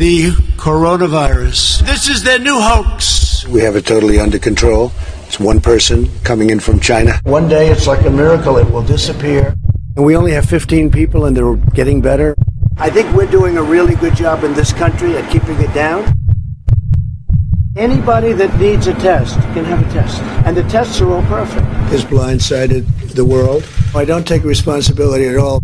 the coronavirus. This is their new hoax. We have it totally under control. It's one person coming in from China. One day it's like a miracle, it will disappear. And we only have 15 people and they're getting better. I think we're doing a really good job in this country at keeping it down. Anybody that needs a test can have a test. And the tests are all perfect. This blindsided the world. I don't take responsibility at all.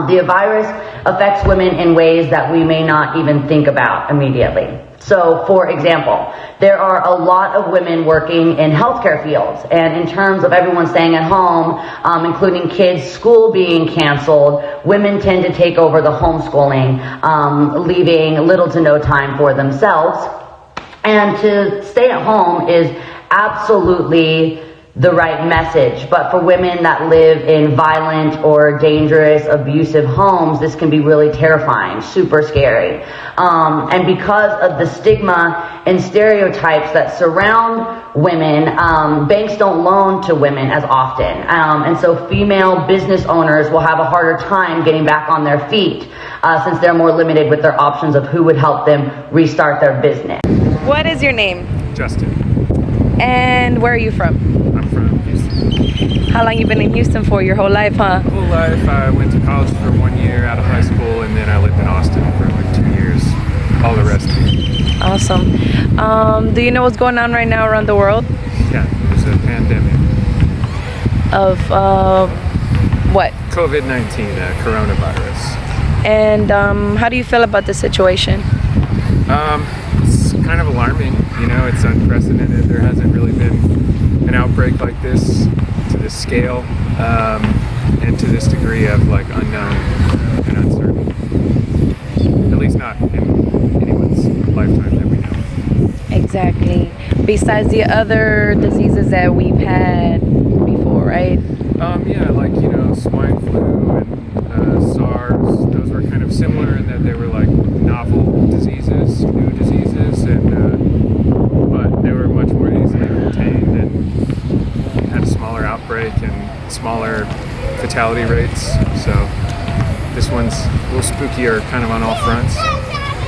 The virus affects women in ways that we may not even think about immediately. So, for example, there are a lot of women working in healthcare fields, and in terms of everyone staying at home, including kids' school being canceled, women tend to take over the homeschooling, leaving little to no time for themselves. And to stay at home is absolutely the right message, but for women that live in violent or dangerous, abusive homes, this can be really terrifying, super scary. And because of the stigma and stereotypes that surround women, banks don't loan to women as often. And so female business owners will have a harder time getting back on their feet since they're more limited with their options of who would help them restart their business. What is your name? Justin. And where are you from? I'm from Houston. How long you been in Houston for? Your whole life, huh? Whole life. I went to college for 1 year out of high school, and then I lived in Austin for like 2 years. All the rest. Awesome. Do you know what's going on right now around the world? Yeah, there's a pandemic. Of what? COVID-19, coronavirus. And how do you feel about the situation? It's kind of alarming. You know, it's unprecedented. There hasn't really been an outbreak like this to this scale, and to this degree of like unknown and uncertain. At least not in anyone's lifetime that we know. Exactly. Besides the other diseases that we've had before, right? Yeah, like, you know, swine flu and SARS. Those were kind of similar in that they were like novel diseases, new diseases, and but they were much more easily contained and had a smaller outbreak and smaller fatality rates. So this one's a little spookier, kind of on all fronts.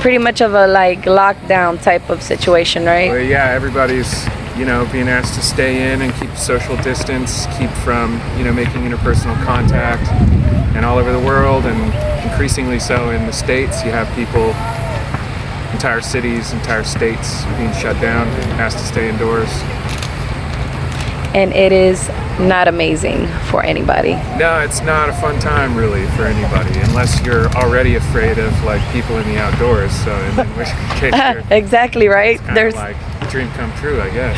Pretty much of a like lockdown type of situation, right? Well, yeah, everybody's, you know, being asked to stay in and keep social distance, keep from, you know, making interpersonal contact. And all over the world, and increasingly so in the States, you have people, entire cities, entire states being shut down, asked to stay indoors. And it is not amazing for anybody. No, it's not a fun time really for anybody, unless you're already afraid of like people in the outdoors. So in which case you're, exactly, right? It's there's like a dream come true, I guess.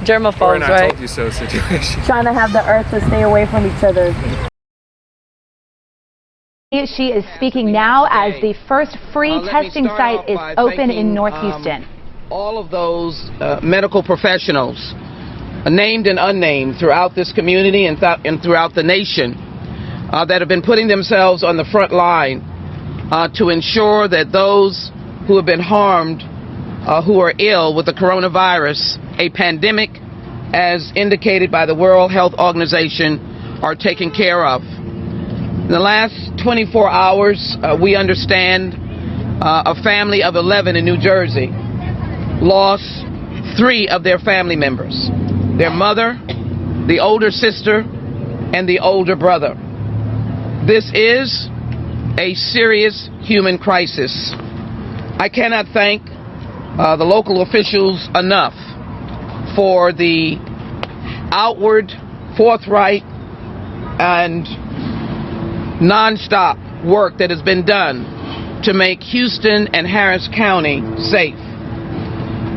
Germaphobes, or an I right? told you so situation. Trying to have the earth to stay away from each other. She is speaking now as the first free testing site is open in North Houston. All of those medical professionals, named and unnamed, throughout this community and throughout the nation that have been putting themselves on the front line to ensure that those who have been harmed, who are ill with the coronavirus, a pandemic as indicated by the World Health Organization, are taken care of. In the last 24 hours, we understand a family of 11 in New Jersey lost 3 of their family members, their mother, the older sister, and the older brother. This is a serious human crisis. I cannot thank the local officials enough for the outward, forthright, and non-stop work that has been done to make Houston and Harris County safe.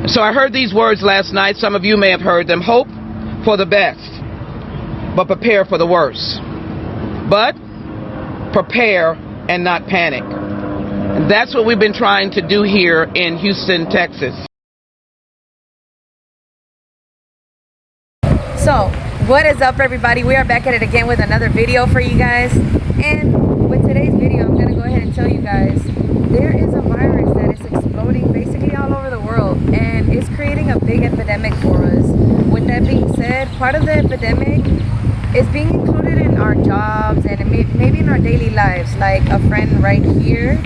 So I heard these words last night. Some of you may have heard them. Hope for the best, but prepare for the worst. But prepare and not panic. And that's what we've been trying to do here in Houston, Texas. So, what is up, everybody? We are back at it again with another video for you guys. And with today's video, I'm going to go ahead and tell you guys, there is a virus that is exploding basically all over the world, and it's creating a big epidemic for us. With that being said, part of the epidemic is being included in our jobs, and it may maybe in our daily lives, like a friend right here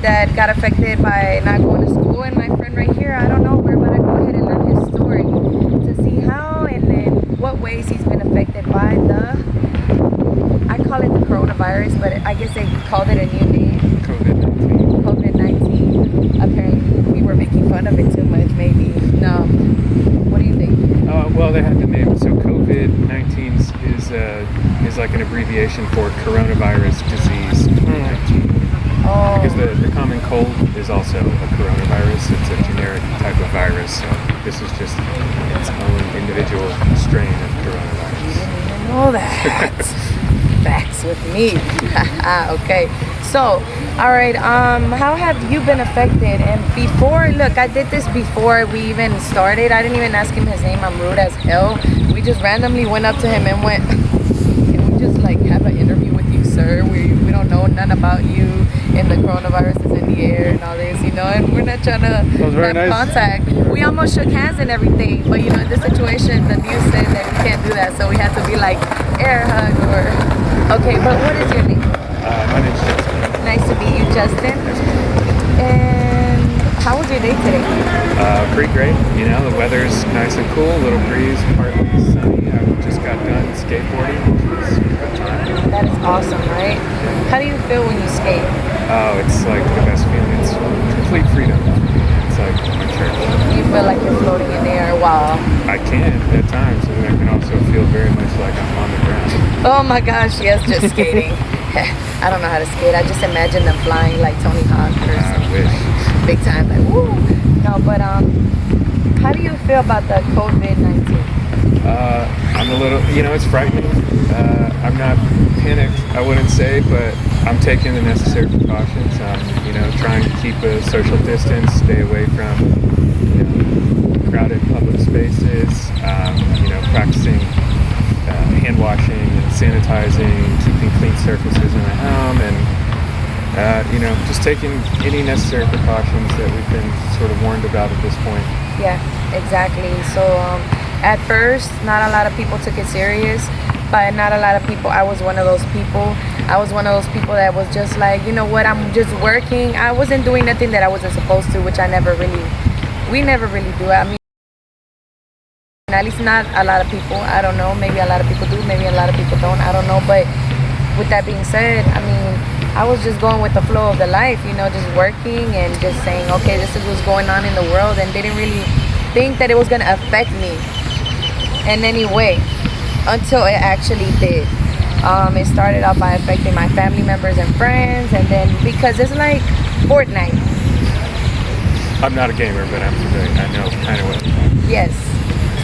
that got affected by not going to school, and my friend right here, I don't know, we're about to go ahead and learn his story to see how and then what ways he's been affected by I call it the coronavirus, but I guess they called it a new name. COVID-19. Apparently, we were making fun of it too much, maybe. No. What do you think? Well, they had the name. So COVID-19 is like an abbreviation for coronavirus disease 19. Oh. Because the common cold is also a coronavirus. It's a generic type of virus. So this is just its own individual strain of coronavirus. I didn't even know that. Facts with me. Okay. So, all right. How have you been affected? And before, look, I did this before we even started. I didn't even ask him his name. I'm rude as hell. We just randomly went up to him and went, "Can we just like have an interview with you, sir? We don't know none about you, and the coronavirus is in the air and all this, you know. And we're not trying to have contact. We almost shook hands and everything, but you know, in this situation, the news said that we can't do that, so we had to be like air hug or." Okay, but what is your name? My name's Justin. Nice to meet you, Justin. And how was your day today? Pretty great. You know, the weather's nice and cool, a little breeze, partly sunny. I just got done skateboarding, which was a good time. That is awesome, right? How do you feel when you skate? Oh, it's like the best feeling. It's complete freedom. It's like my church. Do you feel like you're floating in the air while... I can at times, and I can also feel very much like I'm on the ground. Oh my gosh, yes, just skating. I don't know how to skate. I just imagine them flying like Tony Hawk or something. I wish. Like, big time, like woo. No, but how do you feel about the COVID-19? I'm a little, you know, it's frightening. I'm not panicked, I wouldn't say, but I'm taking the necessary precautions. You know, trying to keep a social distance, stay away from, you know, crowded public spaces. You know, practicing hand washing and sanitizing, keeping clean surfaces in the home, and you know, just taking any necessary precautions that we've been sort of warned about at this point. Yeah, exactly. So at first, not a lot of people took it serious, but not a lot of people. I was one of those people. I was one of those people that was just like, you know what, I'm just working. I wasn't doing nothing that I wasn't supposed to, which we never really do. I mean, at least not a lot of people. I don't know. Maybe a lot of people do. Maybe a lot of people don't. I don't know. But with that being said, I mean, I was just going with the flow of the life, you know, just working and just saying, okay, this is what's going on in the world, and didn't really think that it was going to affect me in any way until it actually did. It started off by affecting my family members and friends, and then because it's like Fortnite. I'm not a gamer, but I'm familiar. I know kind of what. Yes.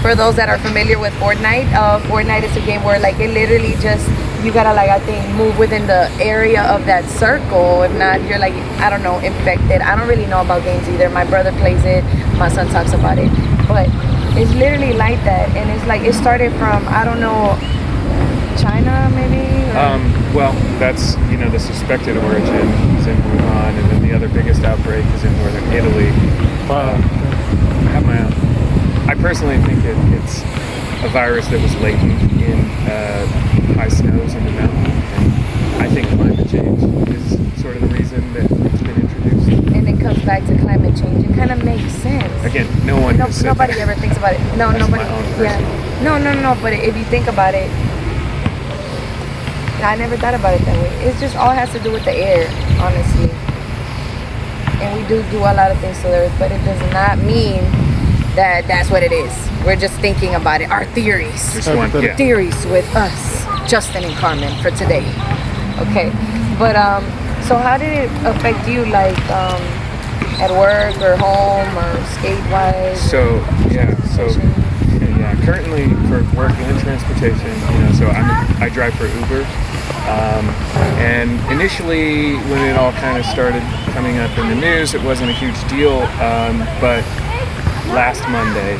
For those that are familiar with Fortnite, Fortnite is a game where like it literally just, you gotta like, I think, move within the area of that circle. If not, you're like, I don't know, infected. I don't really know about games either. My brother plays it, my son talks about it, but it's literally like that. And it's like, it started from, I don't know, China maybe? Well, that's, you know, the suspected origin is in Wuhan, and then the other biggest outbreak is in northern Italy. I have my own. I personally think it's a virus that was latent in high snows in the mountain, and I think climate change is sort of the reason that it's been introduced. And it comes back to climate change. It kind of makes sense. Again, no one has said nobody that. ever thinks about it. No, That's nobody. my own Yeah. No. But if you think about it, I never thought about it that way. It just all has to do with the air, honestly. And we do a lot of things to the earth, but it does not mean that that's what it is. We're just thinking about it. Our theories. Just one, yeah. Theories with us, Justin and Carmen, for today. Okay. But so how did it affect you, like at work or home or skate wise? So currently for work and transportation, you know, so I drive for Uber. And initially when it all kind of started coming up in the news, it wasn't a huge deal, but last Monday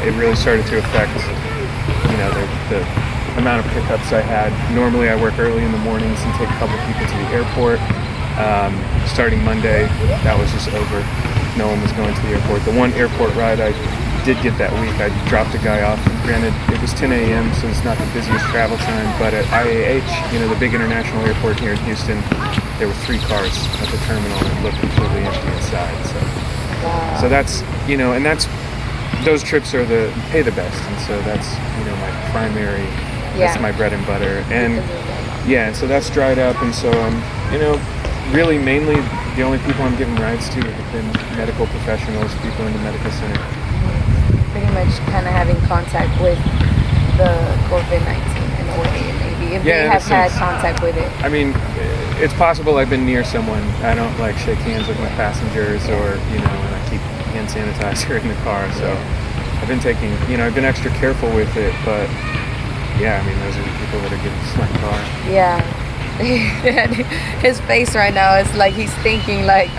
it really started to affect, you know, the amount of pickups I had. Normally I work early in the mornings and take a couple people to the airport. Starting Monday, that was just over. No one was going to the airport. The one airport ride I did get that week. I dropped a guy off. Granted, it was 10 a.m., so it's not the busiest travel time, but at IAH, the big international airport here in Houston, there were 3 cars at the terminal and it looked completely empty inside. So that's, and those trips are pay the best, and so that's, my primary, that's my bread and butter. And and so that's dried up, and so really mainly the only people I'm giving rides to have been medical professionals, people in the medical center. Pretty much kind of having contact with the COVID-19 in a way, maybe, if they have had contact with it. I mean, it's possible I've been near someone. I don't like shake hands with my passengers or, and I keep hand sanitizer in the car, so I've been taking, I've been extra careful with it, but yeah, I mean, those are the people that are getting my car. Yeah. His face right now is like he's thinking like,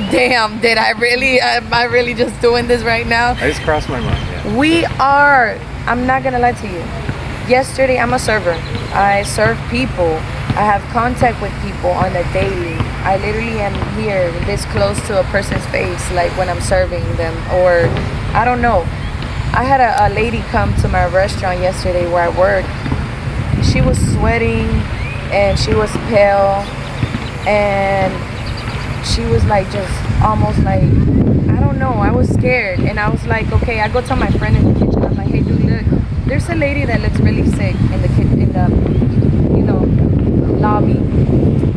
damn, am I really just doing this right now? I just crossed my mind, yeah. We are, I'm not gonna lie to you. Yesterday, I'm a server. I serve people. I have contact with people on a daily. I literally am here this close to a person's face, like when I'm serving them, or I don't know. I had a lady come to my restaurant yesterday where I work. She was sweating and she was pale and she was like just almost like, I don't know, I was scared. And I was like, okay, I go tell my friend in the kitchen, I'm like, hey dude, look, there's a lady that looks really sick in the lobby.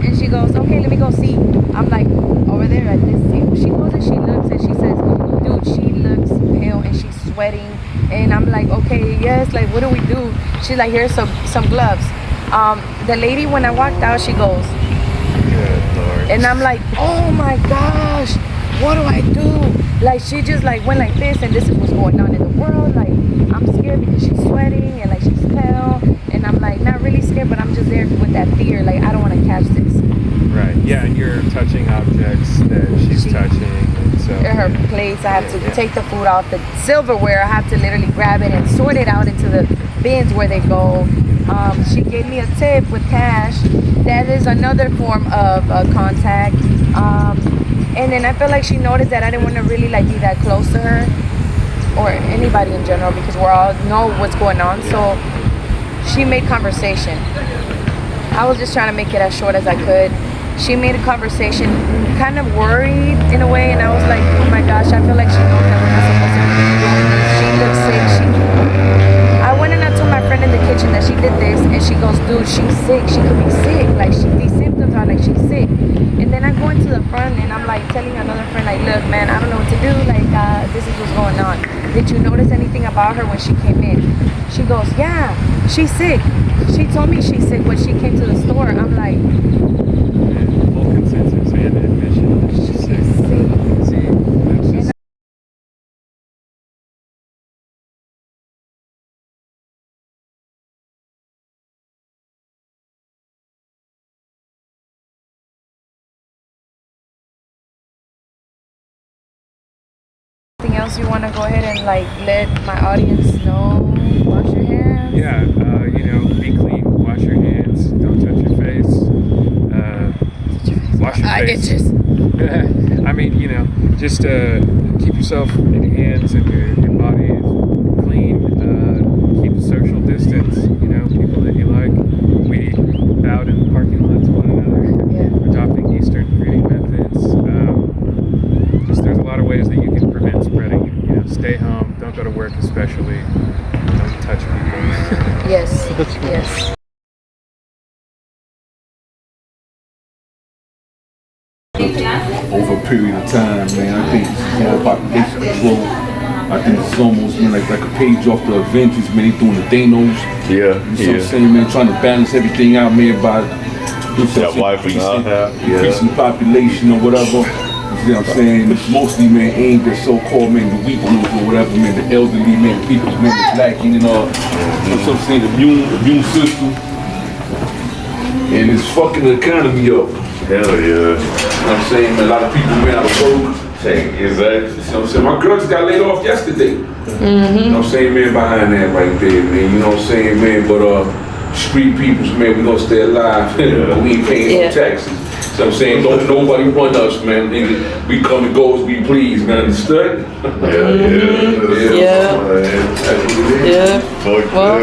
And she goes, okay, let me go see. I'm like, over there at this table. She goes and she looks and she says, dude, she looks pale and she's sweating. And I'm like, okay, yes, like what do we do? She's like, here's some gloves. The lady, when I walked out, she goes, good Lord. And I'm like, oh my gosh, what do I do? Like, she just like went like this, and this is what's going on in the world. Like, I'm scared because she's sweating and like she's pale, and I'm like not really scared, but I'm just there with that fear. Like, I don't want to catch this. Right. Yeah, and you're touching objects that she's touching. And so her plates, I have to take the food off the silverware. I have to literally grab it and sort it out into the bins where they go. She gave me a tip with cash. That is another form of contact. And then I feel like she noticed that I didn't want to really like be that close to her or anybody in general because we all know what's going on. So she made conversation. I was just trying to make it as short as I could. She made a conversation, kind of worried in a way, and I was like, oh my gosh, I feel like she knows that we're not supposed to be doing this. She looks sick. I went and I told my friend in the kitchen that she did this, and she goes, dude, she's sick. She could be sick. Like, these symptoms are like she's sick. And then I go into the front, and I'm like telling another friend, like, look, man, I don't know what to do. Like, this is what's going on. Did you notice anything about her when she came in? She goes, yeah, she's sick. She told me she's sick when she came to the store. I'm like, full consensus and admission that she's sick. See, that's just... Anything else you want to go ahead and like let my audience know? Wash your hands. Yeah, be clean. Wash your hands. Don't touch your face. Wash your face. Itches. I mean, just keep yourself in your hands and your body clean. Keep a social distance. People that you like. We bowed in the parking lot to one another. Adopting Eastern greeting methods. There's a lot of ways that you can prevent spreading. Stay home. Don't go to work, especially. Don't touch people. Yes. Yes. Over a period of time, man, I think this is more population control. I think this is almost like a page off the Avengers, man. They doing the Thanos. Yeah, You know what I'm saying, man? Trying to balance everything out, man, by increasing population or whatever. You know what I'm saying? It's mostly, man, aimed at so-called, man, the weak ones or whatever, man, the elderly, man, the people, man, that's lacking and all. You know what I'm saying? The immune system. And it's fucking the economy up. Hell yeah. You know what I'm saying? A lot of people went out of work. Exactly. You know what I'm saying? My girl just got laid off yesterday. You know what I'm saying, man, behind that right there, man. You know what I'm saying, man? But street peoples, man, we gonna stay alive. We ain't paying no taxes. So I'm saying, don't nobody run us, man. Nigga, we come and go as we please, man. Understood? Yeah. Well,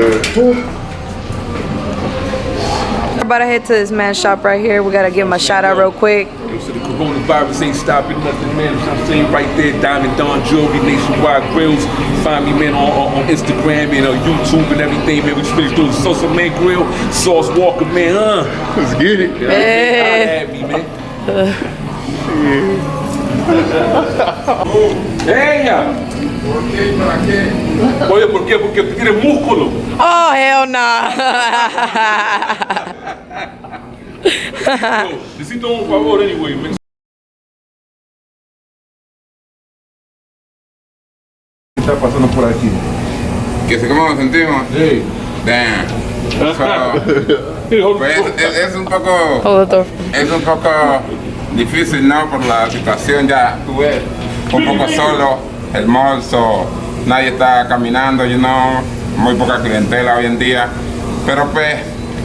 we're about to head to this man's shop right here. We gotta give him a shout out real quick. So the coronavirus ain't stopping nothing, man. So I'm saying right there, Diamond Dawn Jewelry, Nationwide Grills. Find me, man, on Instagram and YouTube and everything, man. We just finished doing the Sosa Man Grill, Sauce Walker, man. Let's get it. Hey. Me, man. Hey, Oye, ¿por qué? Porque tú tienes músculo. Oh, hell nah. Necesito un favor, anyway, man. ¿Qué está pasando por aquí? Que sé cómo nos sentimos. Sí. Damn. Pues es un poco difícil, ¿no? Por la situación, ya tú ves, un poco solo, el mall, nadie está caminando, muy poca clientela hoy en día, pero pues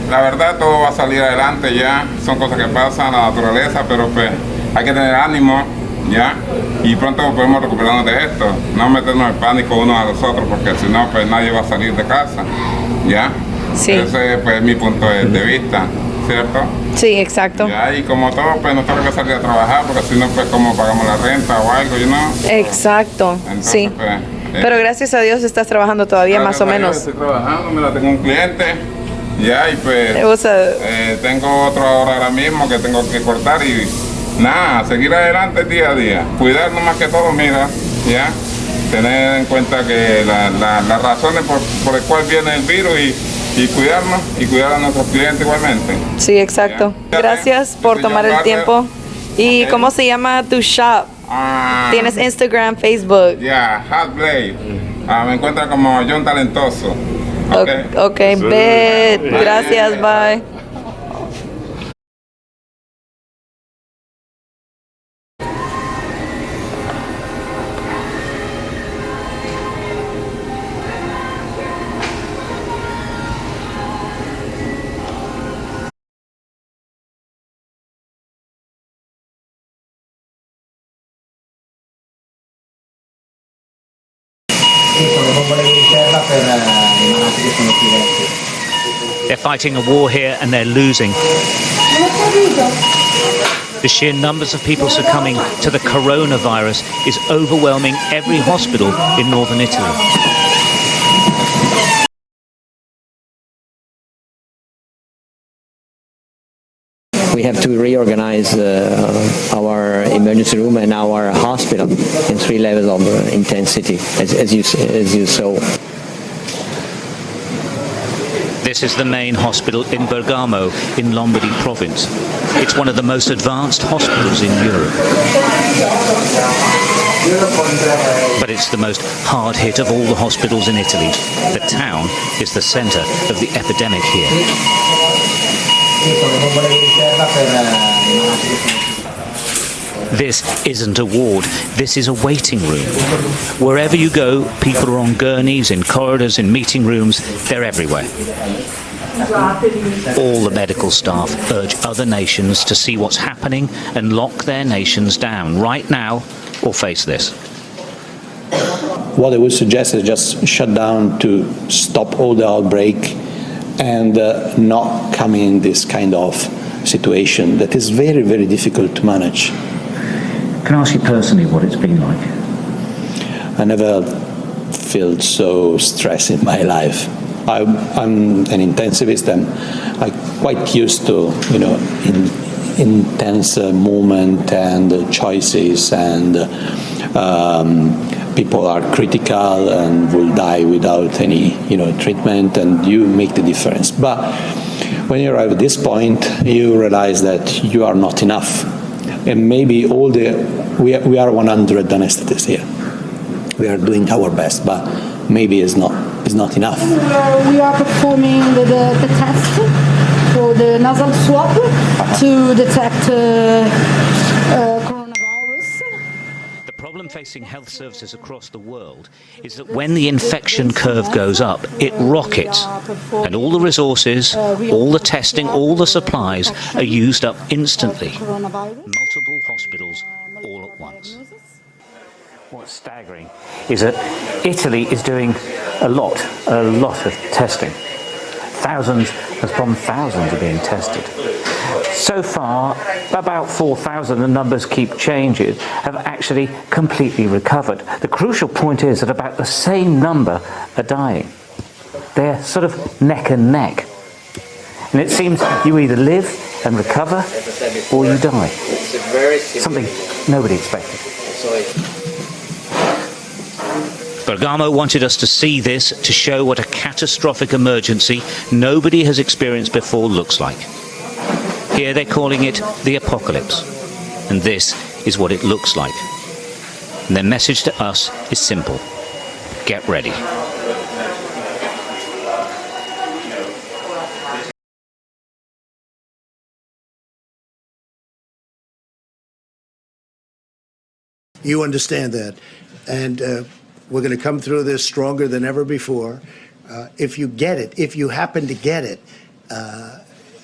la verdad todo va a salir adelante ya, son cosas que pasan, la naturaleza, pero pues hay que tener ánimo, ya, y pronto podemos recuperarnos de esto, no meternos en pánico unos a los otros, porque si no pues nadie va a salir de casa, ya. Sí. Ese pues, es mi punto de vista, ¿cierto? Sí, exacto. Ya, y como todo, pues nos toca que salir a trabajar, porque si no, pues cómo pagamos la renta o algo, Exacto, Entonces, sí. Pues, pero gracias a Dios estás trabajando todavía más o menos. Estoy trabajando, mira, tengo un cliente, ya, y pues tengo otro ahora mismo que tengo que cortar y nada, seguir adelante día a día, cuidarnos más que todo, mira, ya. Tener en cuenta que las razones por las cuales viene el virus y cuidarnos y cuidar a nuestros clientes igualmente. Sí, exacto. ¿Ya? Gracias por tomar el tiempo. ¿Y cómo se llama tu shop? ¿Tienes Instagram, Facebook? Ya, Hot Blade. Me encuentra como John Talentoso. Ok, bet. Gracias, bye. They're fighting a war here and they're losing. The sheer numbers of people succumbing to the coronavirus is overwhelming every hospital in northern Italy. We have to reorganize our emergency room and our hospital in 3 levels of intensity, as you saw. This is the main hospital in Bergamo, in Lombardy province. It's one of the most advanced hospitals in Europe. But it's the most hard-hit of all the hospitals in Italy. The town is the centre of the epidemic here. This isn't a ward, this is a waiting room. Wherever you go, people are on gurneys, in corridors, in meeting rooms, they're everywhere. All the medical staff urge other nations to see what's happening and lock their nations down right now or face this. What I would suggest is just shut down to stop all the outbreak and not coming in this kind of situation that is very, very difficult to manage. Can I ask you personally what it's been like? I never felt so stressed in my life. I'm an intensivist and I'm quite used to, intense moment and choices and people are critical and will die without any, treatment, and you make the difference. But when you arrive at this point, you realize that you are not enough. And maybe we are 100 anesthetists here. We are doing our best, but maybe it's not enough. We are performing the test for the nasal swab to detect coronavirus. The problem facing health services across the world is that when the infection curve goes up, it rockets. And all the resources, all the testing, all the supplies are used up instantly. Multiple hospitals all at once. What's staggering is that Italy is doing a lot of testing. Thousands upon thousands are being tested. So far, about 4,000, the numbers keep changing, have actually completely recovered. The crucial point is that about the same number are dying. They're sort of neck and neck. And it seems you either live and recover or you die. Something nobody expected. Bergamo wanted us to see this to show what a catastrophic emergency nobody has experienced before looks like. Here they're calling it the apocalypse, and this is what it looks like. And their message to us is simple: get ready. You understand that, and we're going to come through this stronger than ever before. If you get it, if you happen to get it,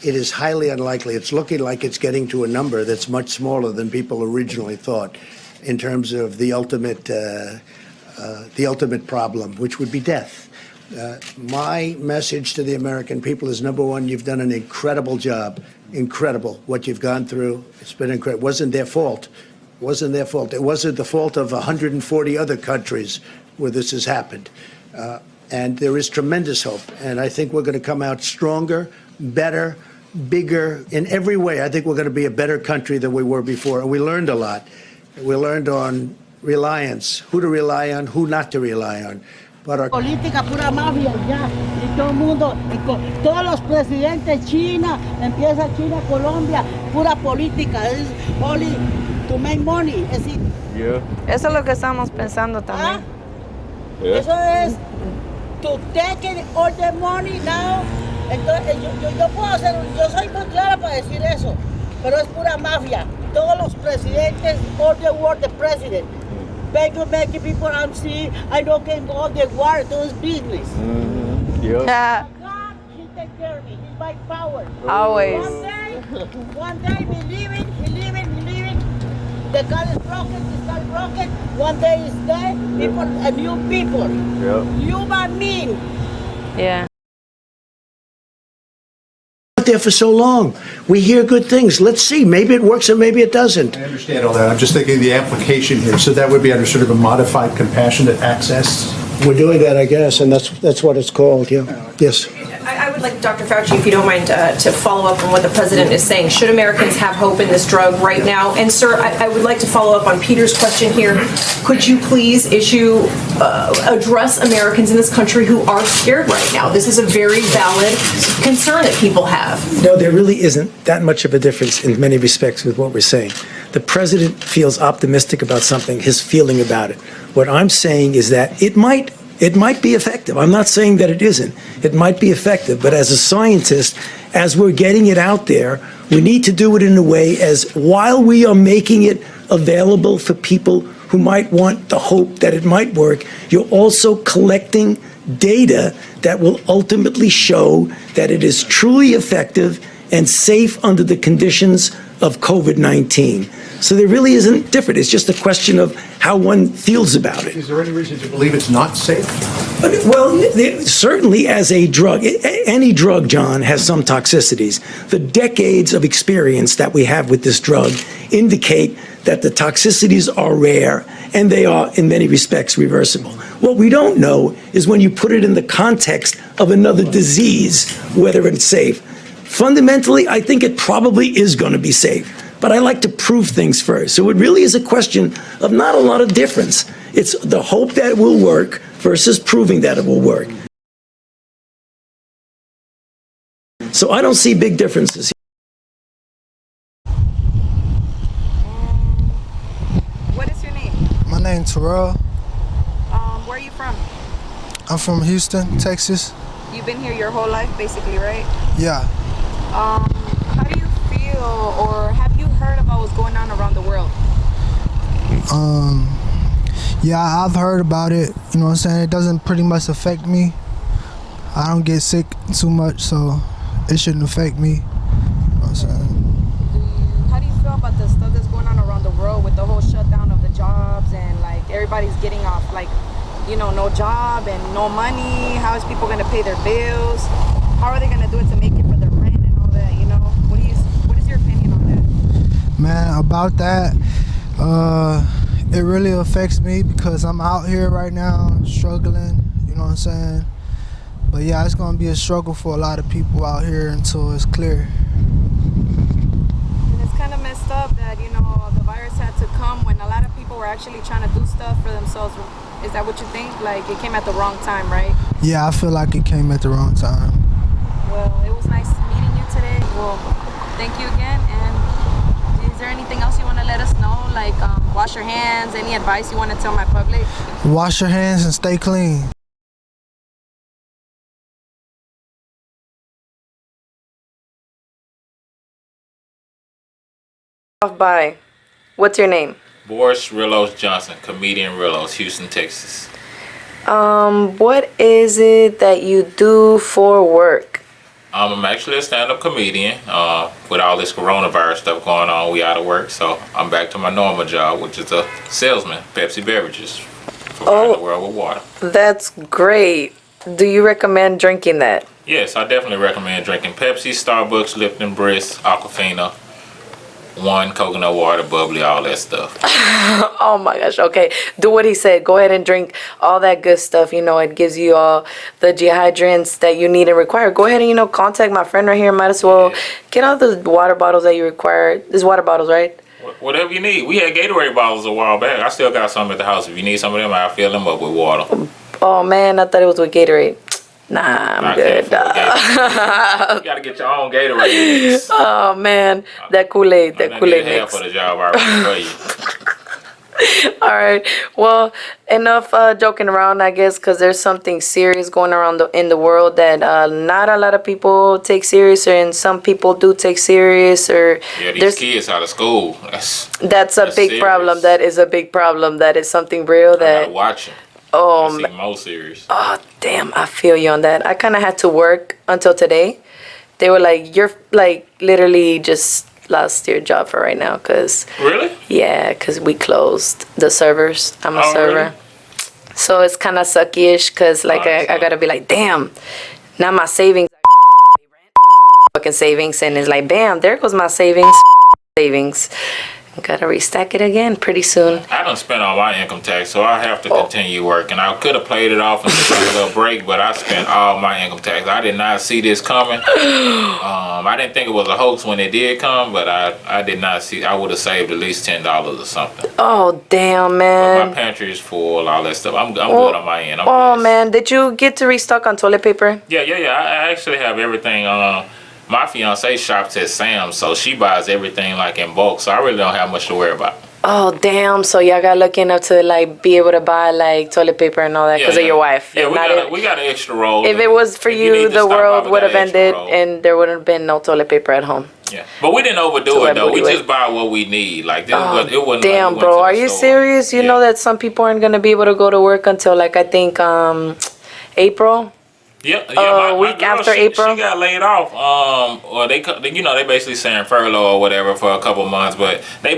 it is highly unlikely. It's looking like it's getting to a number that's much smaller than people originally thought in terms of the ultimate problem, which would be death. My message to the American people is, number one, you've done an incredible job. Incredible what you've gone through. It's been incredible. It wasn't their fault. It wasn't their fault. It wasn't the fault of 140 other countries where this has happened. And there is tremendous hope. And I think we're going to come out stronger, better, bigger in every way. I think we're going to be a better country than we were before. And we learned a lot. We learned on reliance, who to rely on, who not to rely on. But our política, pura mafia, ya. Y todo el mundo, todos los presidentes, China, empieza China, Colombia, pura política. Es only to make money. Es decir, Eso es lo que estamos pensando también. Eso es to take all the money now. Entonces, yo puedo hacer, yo soy muy clara para decir eso, pero es pura mafia. Todos los presidentes, all the world, the president, making people see, I don't get all the war, those business. Yeah. God, he take care of me. He's my power. Always. One day, believing. The car is broken. One day is dead. People, a new people. Human being. Yeah. there for so long. We hear good things. Let's see. Maybe it works and maybe it doesn't. I understand all that. I'm just thinking of the application here. So that would be under sort of a modified compassionate access? We're doing that, I guess, and that's what it's called, yeah. Yes. I would like Dr. Fauci, if you don't mind, to follow up on what the president is saying. Should Americans have hope in this drug right now? And sir, I would like to follow up on Peter's question here. Could you please address Americans in this country who are scared right now? This is a very valid concern that people have. No, there really isn't that much of a difference in many respects with what we're saying. The president feels optimistic about something, his feeling about it. What I'm saying is that it might be effective. I'm not saying that it isn't. It might be effective, but as a scientist, as we're getting it out there, we need to do it in a way as while we are making it available for people who might want the hope that it might work, you're also collecting data that will ultimately show that it is truly effective and safe under the conditions of COVID-19. So there really isn't different. It's just a question of how one feels about it. Is there any reason to believe it's not safe? Well, certainly as a drug, any drug, John, has some toxicities. The decades of experience that we have with this drug indicate that the toxicities are rare and they are, in many respects, reversible. What we don't know is when you put it in the context of another disease, whether it's safe. Fundamentally, I think it probably is going to be safe. But I like to prove things first. So it really is a question of not a lot of difference. It's the hope that it will work versus proving that it will work. So I don't see big differences. What is your name? My name's Terrell. Where are you from? I'm from Houston, Texas. You've been here your whole life, basically, right? Yeah. How do you feel, or have you heard about what's going on around the world? Yeah, I've heard about it. You know what I'm saying? It doesn't pretty much affect me. I don't get sick too much, so it shouldn't affect me. You know what I'm saying? How do you feel about the stuff that's going on around the world with the whole shutdown of the jobs and like everybody's getting off like, you know, no job and no money? How is people gonna pay their bills? How are they gonna do it to make it for their rent and all that? You know, what is your opinion on that? Man, about that, it really affects me because I'm out here right now struggling. You know what I'm saying? But yeah, it's gonna be a struggle for a lot of people out here until it's clear. And it's kind of messed up that, you know, the virus had to come when a lot of people were actually trying to do stuff for themselves. Is that what you think? Like, it came at the wrong time, right? Yeah, I feel like it came at the wrong time. Well, it was nice meeting you today. Well, thank you again. And is there anything else you want to let us know? Like, wash your hands, any advice you want to tell my public? Wash your hands and stay clean. By, what's your name? Boris Rillos Johnson, comedian Rillos, Houston, Texas. What is it that you do for work? I'm actually a stand-up comedian. With all this coronavirus stuff going on, we out of work, so I'm back to my normal job, which is a salesman, Pepsi beverages, providing the world with water. That's great. Do you recommend drinking that? Yes, I definitely recommend drinking Pepsi, Starbucks, Lipton, Brisk, Aquafina, One, coconut water, bubbly, all that stuff. Oh my gosh, okay. Do what he said. Go ahead and drink all that good stuff. You know, it gives you all the dehydrants that you need and require. Go ahead and, you know, contact my friend right here. Might as well get all the water bottles that you require. There's water bottles, right? Whatever you need. We had Gatorade bottles a while back. I still got some at the house. If you need some of them, I'll fill them up with water. Oh man, I thought it was with Gatorade. Nah, I'm good. You gotta get your own Gatorade. Oh man, that Kool-Aid, that Kool-Aid mix. Half for the job already for you. All right. Well, enough joking around, I guess, because there's something serious going around in the world that not a lot of people take serious, and some people do take serious. Or yeah, these kids out of school. That's a big problem. That is a big problem. That is something real. That I gotta watch them. Oh, I see more serious. Oh, damn. I feel you on that. I kind of had to work until today. They were like, you're like literally just lost your job for right now. Cause really? Yeah, because we closed the servers. I'm a server. Really? So it's kind of sucky-ish because like I got to be like, damn, now my savings, fucking savings. And it's like, bam, there goes my savings. Gotta restack it again pretty soon. I done spent all my income tax, so I have to continue working. I could have played it off and took a little break, but I spent all my income tax. I did not see this coming. I didn't think it was a hoax when it did come, but I did not see. I would have saved at least $10 or something. Oh damn, man! But my pantry is full, all that stuff. I'm good on my end. Man, did you get to restock on toilet paper? Yeah. I actually have everything. My fiance shops at Sam's, so she buys everything like in bulk, so I really don't have much to worry about. Oh damn! So y'all got lucky enough to like be able to buy like toilet paper and all that because of your wife. Yeah, we got an extra roll. If it was for you, the world would have ended, and there wouldn't have been no toilet paper at home. Yeah, but we didn't overdo it though. We just buy what we need. Like this, it wasn't. Damn, bro, are you serious? You know that some people aren't gonna be able to go to work until like I think April. Yeah. Week after April, she got laid off. Or they basically saying furlough or whatever for a couple months, but they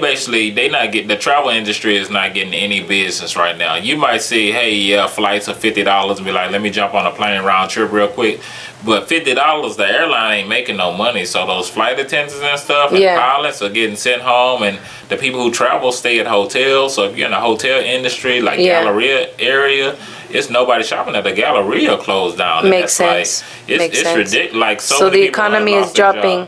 not getting, the travel industry is not getting any business right now. You might see, hey, yeah, flights are $50 and be like, let me jump on a plane round trip real quick. But $50, the airline ain't making no money. So those flight attendants and stuff and pilots are getting sent home, and the people who travel stay at hotels. So if you're in the hotel industry, like Galleria area, it's nobody shopping at the Galleria closed down. Makes sense. It's ridiculous. Like so the economy is dropping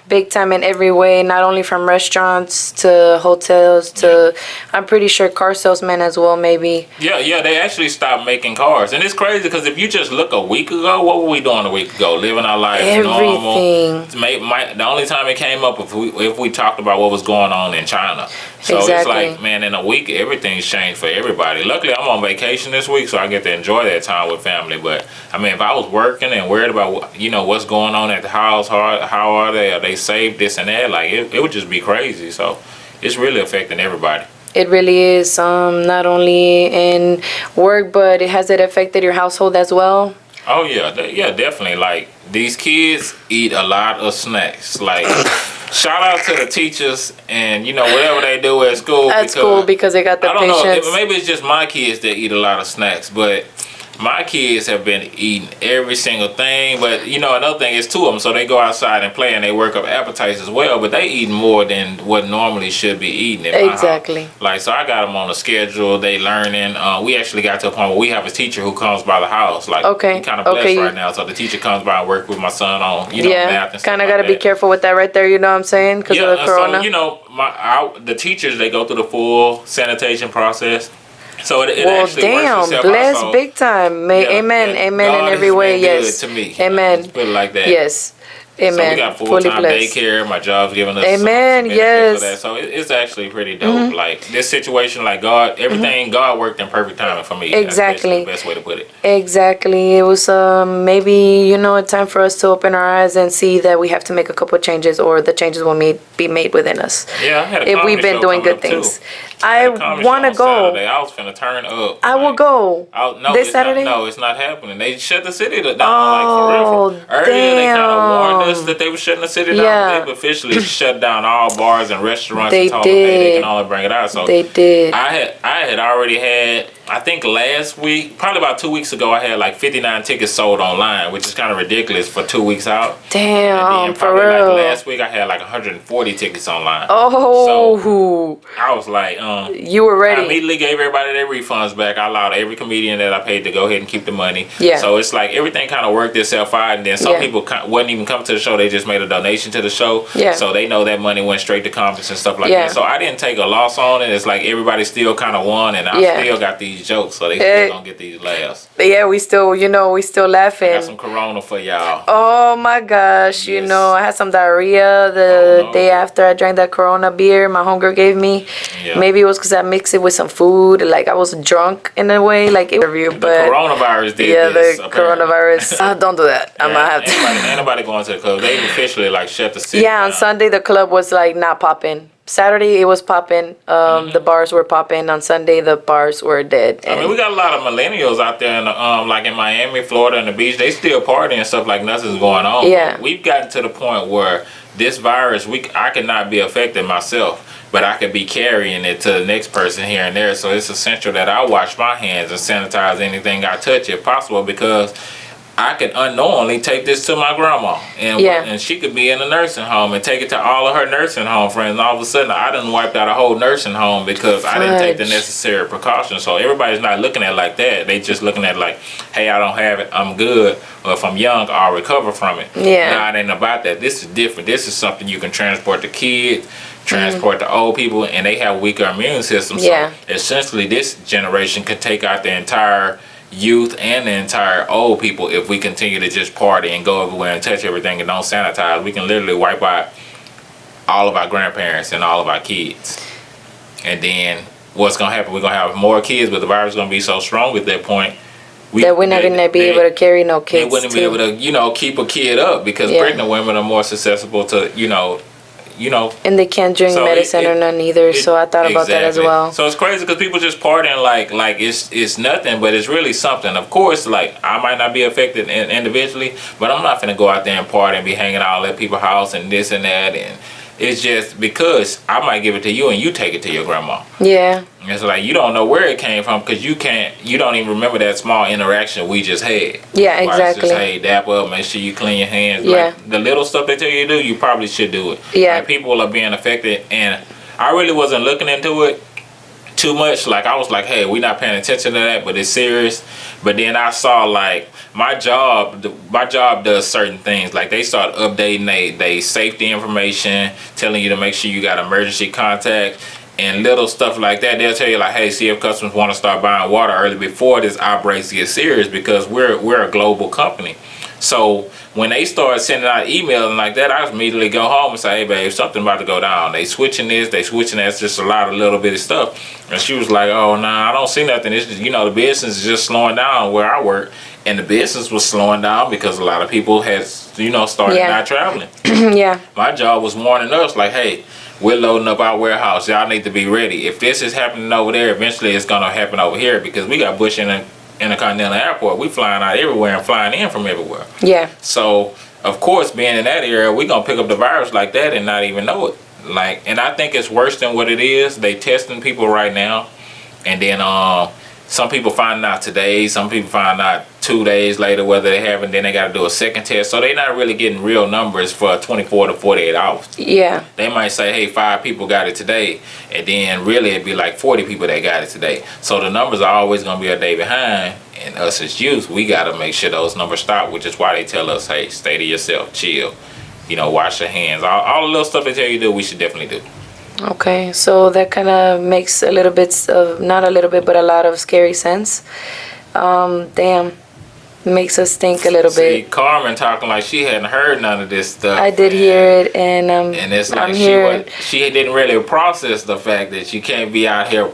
big time in every way, not only from restaurants to hotels to I'm pretty sure car salesmen as well, maybe. Yeah, they actually stopped making cars. And it's crazy because if you just look a week ago, what were we doing a week ago? Living our lives normal. The only time it came up if we talked about what was going on in China. So it's like, man, in a week, everything's changed for everybody. Luckily, I'm on vacation this week, so I get to enjoy that time with family. But, I mean, if I was working and worried about, what's going on at the house, how are they? Are they safe, this and that? Like, it would just be crazy. So it's really affecting everybody. It really is. Not only in work, but has it affected your household as well? Oh yeah, yeah, definitely. Like these kids eat a lot of snacks. Like shout out to the teachers and whatever they do at school. Because they got the I don't patience. know. Maybe it's just my kids that eat a lot of snacks, but my kids have been eating every single thing. But another thing is 2 of them, so they go outside and play and they work up appetites as well. But they eat more than what normally should be eating. Exactly. Like, so I got them on a schedule. They learning. We actually got to a point where we have a teacher who comes by the house. Like, we kind of blessed right now. So the teacher comes by and work with my son on math and stuff. Kind of got to be careful with that right there. You know what I'm saying? Because of the corona. So the teachers, they go through the full sanitation process. So it actually damn, works itself blessed out. big time. Amen, amen God in every has way. been good Yes, to me. amen. Put it like that. Yes, amen. So we got full-time blessed. daycare. My job's giving us Amen. some Yes. for that. So it's actually pretty dope. Like this situation, like God, everything God worked in perfect timing for me. Exactly. That's the best way to put it. Exactly. It was maybe a time for us to open our eyes and see that we have to make a couple of changes, or the changes will be made within us. Yeah, I had a if we've been doing good things. I want to go. Saturday. I was finna turn up. I will go. This Saturday? No, it's not happening. They shut the city down. Like for real. Earlier they kind of warned us that they were shutting the city down. Yeah. They've officially shut down all bars and restaurants They and told them, hey, they did. can only bring it out. So They did. I had already had, I think last week, probably about 2 weeks ago, I had like 59 tickets sold online, which is kind of ridiculous for 2 weeks out. Damn, And then for probably real. like last week I had like 140 tickets online. Oh, So I was like, you were ready. I immediately gave everybody their refunds back. I allowed every comedian that I paid to go ahead and keep the money. Yeah. So it's like everything kind of worked itself out. And then some people wouldn't even come to the show. They just made a donation to the show. Yeah. So they know that money went straight to conference and stuff like Yeah. that. So I didn't take a loss on it. It's like everybody still kind of won. And I still got these jokes. So they still gonna get these laughs. Yeah, we still, we still laughing. Got some Corona for y'all. Oh my gosh, I had some diarrhea the day after I drank that Corona beer my homegirl gave me. Yeah. Maybe it was because I mixed it with some food. Like I was drunk in a way, like it review, but Coronavirus did this. apparently. Coronavirus. Don't do that. I'm gonna have to. Ain't nobody going to the club. They officially like shut the city Yeah, on down. Sunday the club was like not popping. Saturday it was popping. The bars were popping. On Sunday the bars were dead. I mean, we got a lot of millennials out there, in the, like in Miami, Florida, and the beach. They still partying and stuff like nothing's going on. Yeah. We've gotten to the point where this virus, I cannot be affected myself, but I could be carrying it to the next person here and there. So it's essential that I wash my hands and sanitize anything I touch if possible, because I could unknowingly take this to my grandma, and she could be in a nursing home and take it to all of her nursing home friends. And all of a sudden, I done wiped out a whole nursing home because I didn't take the necessary precautions. So everybody's not looking at it like that. They just looking at it like, hey, I don't have it, I'm good. Or if I'm young, I'll recover from it. Yeah. Nah, it ain't about that. This is different. This is something you can transport to kids, transport to old people, and they have weaker immune systems. Yeah. So essentially, this generation could take out the entire youth and the entire old people if we continue to just party and go everywhere and touch everything and don't sanitize. We can literally wipe out all of our grandparents and all of our kids. And then what's going to happen? We're going to have more kids, but the virus is going to be so strong at that point that we're not going to be able to carry no kids. They wouldn't be able to, keep a kid up, because pregnant women are more susceptible to, and they can't drink medicine or none either. So I thought about that as well. So it's crazy because people just partying like it's nothing, but it's really something. Of course, like I might not be affected individually, but I'm not gonna go out there and party and be hanging out at people's house and this and that. And it's just because I might give it to you and you take it to your grandma. Yeah. It's like you don't know where it came from because you don't even remember that small interaction we just had. Yeah, exactly. Just, hey, dap up, make sure you clean your hands. Yeah. Like the little stuff they tell you to do, you probably should do it. Yeah. Like people are being affected, and I really wasn't looking into it too much. Like I was like, hey, we're not paying attention to that, but it's serious. But then I saw like my job does certain things. Like they start updating they safety information, telling you to make sure you got emergency contact and little stuff like that. They'll tell you like, hey, see if customers want to start buying water early before this outbreak gets serious, because we're a global company. So when they start sending out emails and like that, I just immediately go home and say, hey babe, something about to go down. They switching this, they switching that. It's just a lot of little bitty stuff. And she was like, oh nah, I don't see nothing. It's just, the business is just slowing down where I work. And the business was slowing down because a lot of people had, started not traveling. Yeah. My job was warning us like, hey, we're loading up our warehouse. Y'all need to be ready. If this is happening over there, eventually it's gonna happen over here because we got Bush in the Intercontinental Airport. We flying out everywhere and flying in from everywhere. Yeah. So of course, being in that area, we gonna pick up the virus like that and not even know it. Like, and I think it's worse than what it is. They testing people right now, and then some people find out today, some people find out 2 days later whether they have, and then they got to do a second test. So they're not really getting real numbers for 24 to 48 hours. Yeah. They might say, hey, 5 people got it today, and then really it'd be like 40 people that got it today. So the numbers are always going to be a day behind, and us as youth, we got to make sure those numbers stop, which is why they tell us, hey, stay to yourself, chill, you know, wash your hands. All the little stuff they tell you to do, we should definitely do. Okay, so that kind of makes a little bit of, not a little bit, but a lot of scary sense. Damn, makes us think a little bit. Carmen talking like she hadn't heard none of this stuff. I did hear it, and it's like I'm she didn't really process the fact that you can't be out here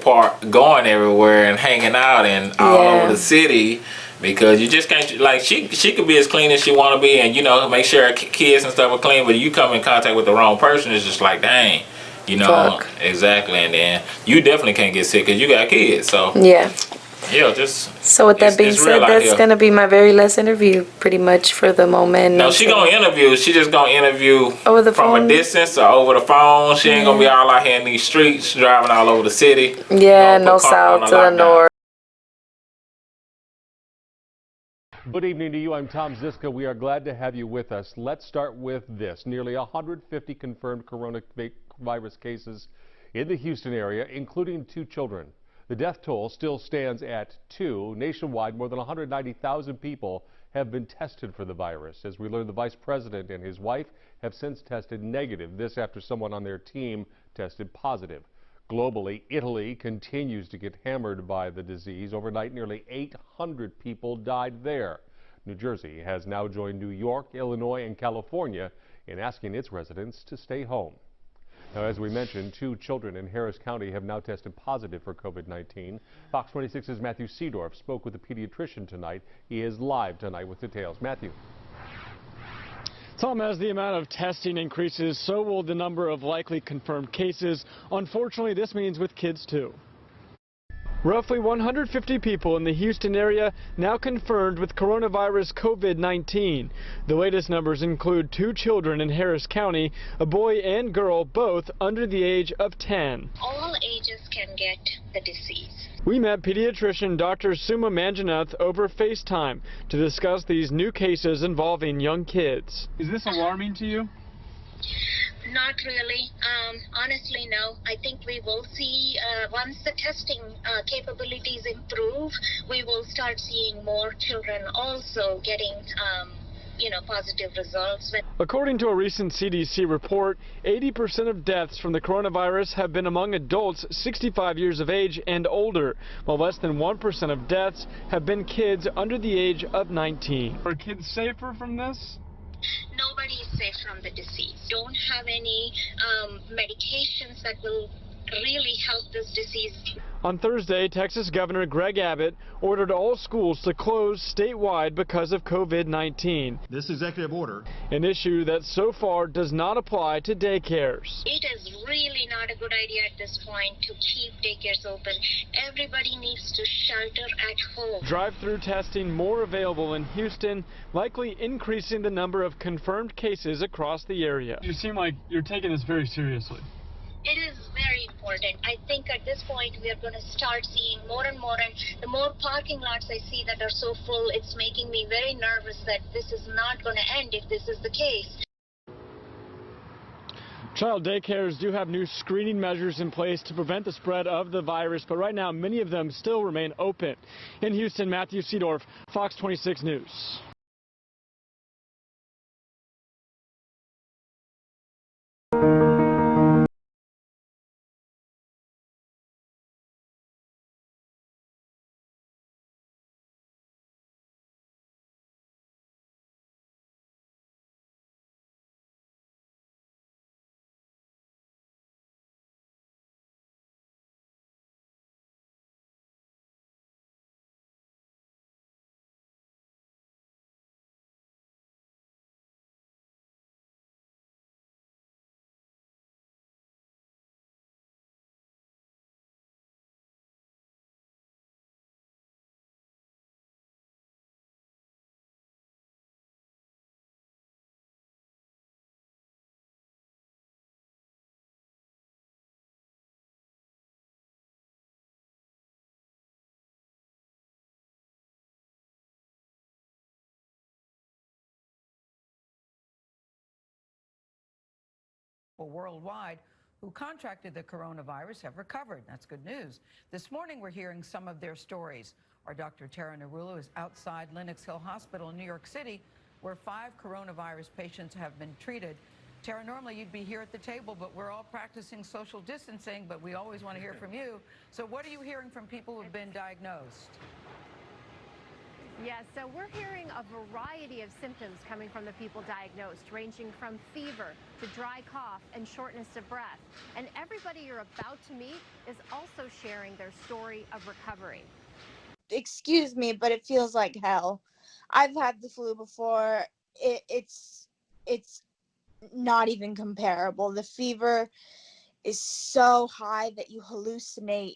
going everywhere and hanging out and all over the city. Because you just can't, like, she could be as clean as she want to be and, you know, make sure her kids and stuff are clean, but you come in contact with the wrong person, it's just like, dang. You know, Fuck. Exactly, and then you definitely can't get sick because you got kids. So yeah, just. So with that being said, that's gonna be my very last interview, pretty much for the moment. No, she gonna interview. She just gonna interview over the from phone? a distance or over the phone. She ain't gonna be all out here in these streets driving all over the city. Yeah, no south to the north. Good evening to you. I'm Tom Ziska. We are glad to have you with us. Let's start with this. Nearly 150 confirmed coronavirus cases in the Houston area, including 2 children. The death toll still stands at 2. Nationwide, more than 190,000 people have been tested for the virus. As we learned, the vice president and his wife have since tested negative. This after someone on their team tested positive. Globally, Italy continues to get hammered by the disease. Overnight, nearly 800 people died there. New Jersey has now joined New York, Illinois, and California in asking its residents to stay home. Now, as we mentioned, 2 children in Harris County have now tested positive for COVID-19. Fox 26's Matthew Seedorf spoke with a pediatrician tonight. He is live tonight with details. Matthew. Tom, as the amount of testing increases, so will the number of likely confirmed cases. Unfortunately, this means with kids too. Roughly 150 people in the Houston area now confirmed with coronavirus COVID-19. The latest numbers include 2 children in Harris County, a boy and girl, both under the age of 10. All ages can get the disease. We met pediatrician Dr. Suma Manjunath over FaceTime to discuss these new cases involving young kids. Is this alarming to you? Not really. Honestly, no. I think we will see, once the testing capabilities improve, we will start seeing more children also getting, positive results. According to a recent CDC report, 80% of deaths from the coronavirus have been among adults 65 years of age and older, while less than 1% of deaths have been kids under the age of 19. Are kids safer from this? Nobody is safe from the disease. Don't have any medications that will really help this disease. On Thursday, Texas Governor Greg Abbott ordered all schools to close statewide because of COVID-19. This executive order, an issue that so far does not apply to daycares. It is really not a good idea at this point to keep daycares open. Everybody needs to shelter at home. Drive-through testing more available in Houston, likely increasing the number of confirmed cases across the area. You seem like you're taking this very seriously. It is very important. I think at this point we are going to start seeing more and more, and the more parking lots I see that are so full, it's making me very nervous that this is not going to end if this is the case. Child daycares do have new screening measures in place to prevent the spread of the virus, but right now many of them still remain open. In Houston, Matthew Seedorf, Fox 26 News. worldwide who contracted the coronavirus have recovered. That's good news. This morning, we're hearing some of their stories. Our Dr. Tara Narulu is outside Lenox Hill Hospital in New York City, where 5 coronavirus patients have been treated. Tara, normally you'd be here at the table, but we're all practicing social distancing, but we always want to hear from you. So what are you hearing from people who have been diagnosed? Yes, so we're hearing a variety of symptoms coming from the people diagnosed, ranging from fever to dry cough and shortness of breath. And everybody you're about to meet is also sharing their story of recovery. Excuse me, but it feels like hell. I've had the flu before. It's not even comparable. The fever is so high that you hallucinate.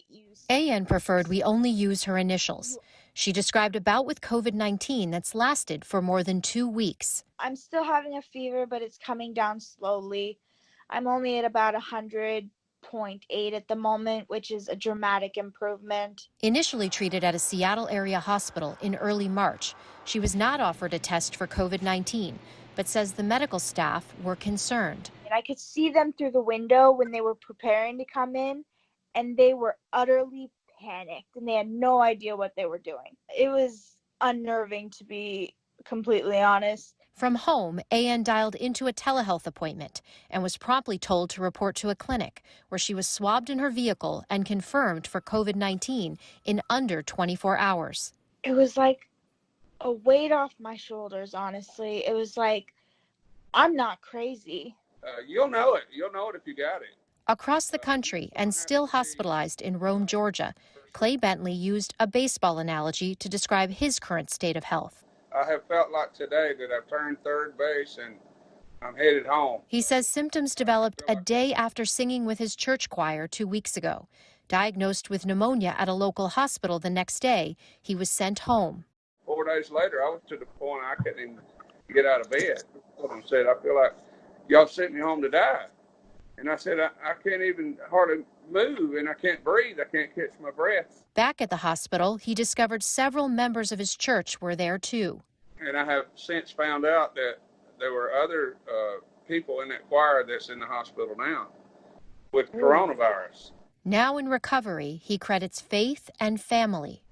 AN preferred we only use her initials. She described a bout with COVID-19 that's lasted for more than 2 weeks. I'm still having a fever, but it's coming down slowly. I'm only at about 100.8 at the moment, which is a dramatic improvement. Initially treated at a Seattle area hospital in early March, she was not offered a test for COVID-19, but says the medical staff were concerned. And I could see them through the window when they were preparing to come in, and they were utterly panicked, and they had no idea what they were doing. It was unnerving, to be completely honest. From home, AN dialed into a telehealth appointment and was promptly told to report to a clinic, where she was swabbed in her vehicle and confirmed for COVID-19 in under 24 hours. It was like a weight off my shoulders, honestly. It was like, I'm not crazy. You'll know it. You'll know it if you got it. Across the country and still hospitalized in Rome, Georgia, Clay Bentley used a baseball analogy to describe his current state of health. I have felt like today that I've turned third base and I'm headed home. He says symptoms developed a day after singing with his church choir 2 weeks ago. Diagnosed with pneumonia at a local hospital the next day, he was sent home. 4 days later, I was to the point I couldn't even get out of bed. I said, I feel like y'all sent me home to die. And I said, I can't even hardly move, and I can't breathe. I can't catch my breath. Back at the hospital, he discovered several members of his church were there too. And I have since found out that there were other people in that choir that's in the hospital now with coronavirus. Now in recovery, he credits faith and family.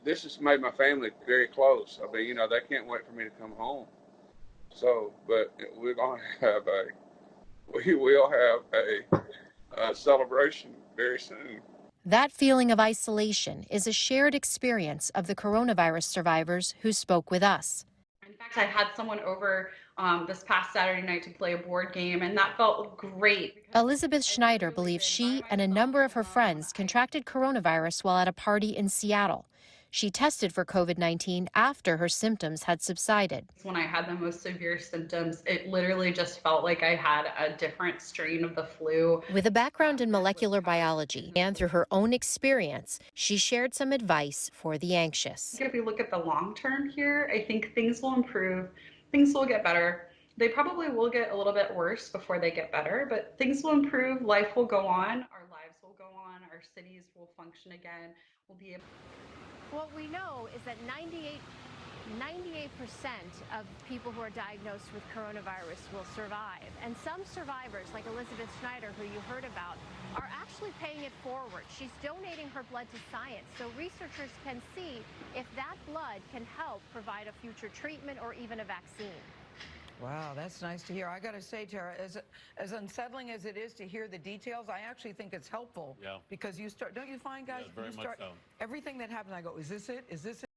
This has made my family very close. I mean, they can't wait for me to come home. So, but we're going to have we will have a celebration very soon. That feeling of isolation is a shared experience of the coronavirus survivors who spoke with us. In fact, I had someone over this past Saturday night to play a board game, and that felt great. Elizabeth Schneider believes she and a number of her friends contracted coronavirus while at a party in Seattle. She tested for COVID-19 after her symptoms had subsided. When I had the most severe symptoms, it literally just felt like I had a different strain of the flu. With a background in molecular biology and through her own experience, she shared some advice for the anxious. If we look at the long term here, I think things will improve, things will get better. They probably will get a little bit worse before they get better, but things will improve, life will go on, our lives will go on, our cities will function again, we'll be able. What we know is that 98% of people who are diagnosed with coronavirus will survive. And some survivors, like Elizabeth Schneider, who you heard about, are actually paying it forward. She's donating her blood to science so researchers can see if that blood can help provide a future treatment or even a vaccine. Wow, that's nice to hear. I got to say, Tara, as unsettling as it is to hear the details, I actually think it's helpful. Yeah. Because you start, don't you find, guys? Yeah, very you start, much so. Everything that happens, I go, is this it? Is this it?